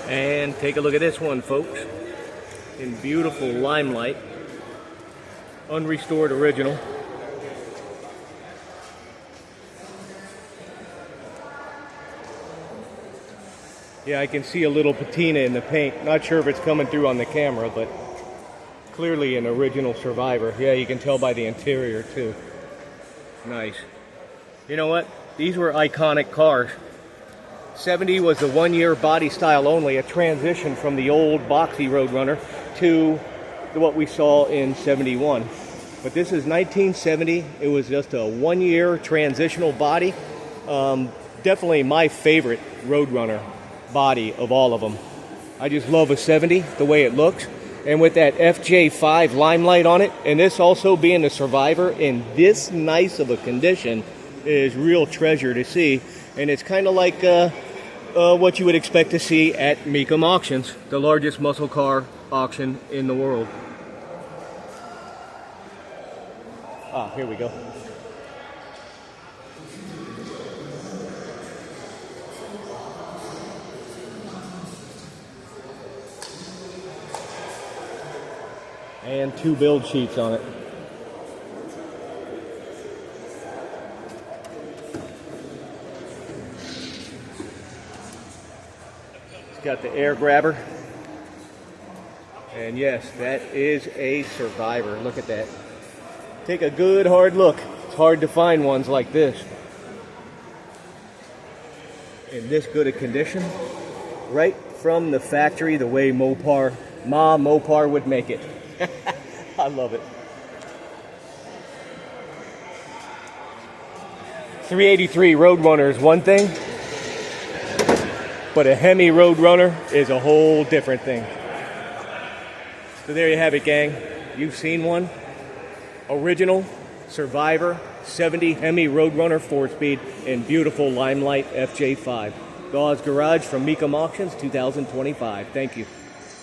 And take a look at this one, folks, in beautiful Limelight, unrestored original. Yeah, I can see a little patina in the paint. Not sure if it's coming through on the camera, but clearly an original Survivor. Yeah, you can tell by the interior too. Nice. You know what? These were iconic cars. 70 was the 1 year body style only, a transition from the old boxy Road Runner to what we saw in 71. But this is 1970. It was just a 1 year transitional body. Definitely my favorite Road Runner body of all of them. I just love a 70, the way it looks. And with that FJ5 Limelight on it, and this also being a Survivor in this nice of a condition, is real treasure to see. And it's kind of like what you would expect to see at Mecum Auctions, the largest muscle car auction in the world. Ah, here we go. And 2 build sheets on it. It's got the air grabber. And yes, that is a Survivor. Look at that. Take a good hard look. It's hard to find ones like this in this good a condition. Right from the factory, the way Mopar would make it. I love it. 383 Road Runner is one thing, but a Hemi Road Runner is a whole different thing. So there you have it, gang. You've seen one. Original Survivor 70 Hemi Road Runner 4-speed in beautiful Limelight FJ5. Gauze Garage from Mecum Auctions 2025. Thank you.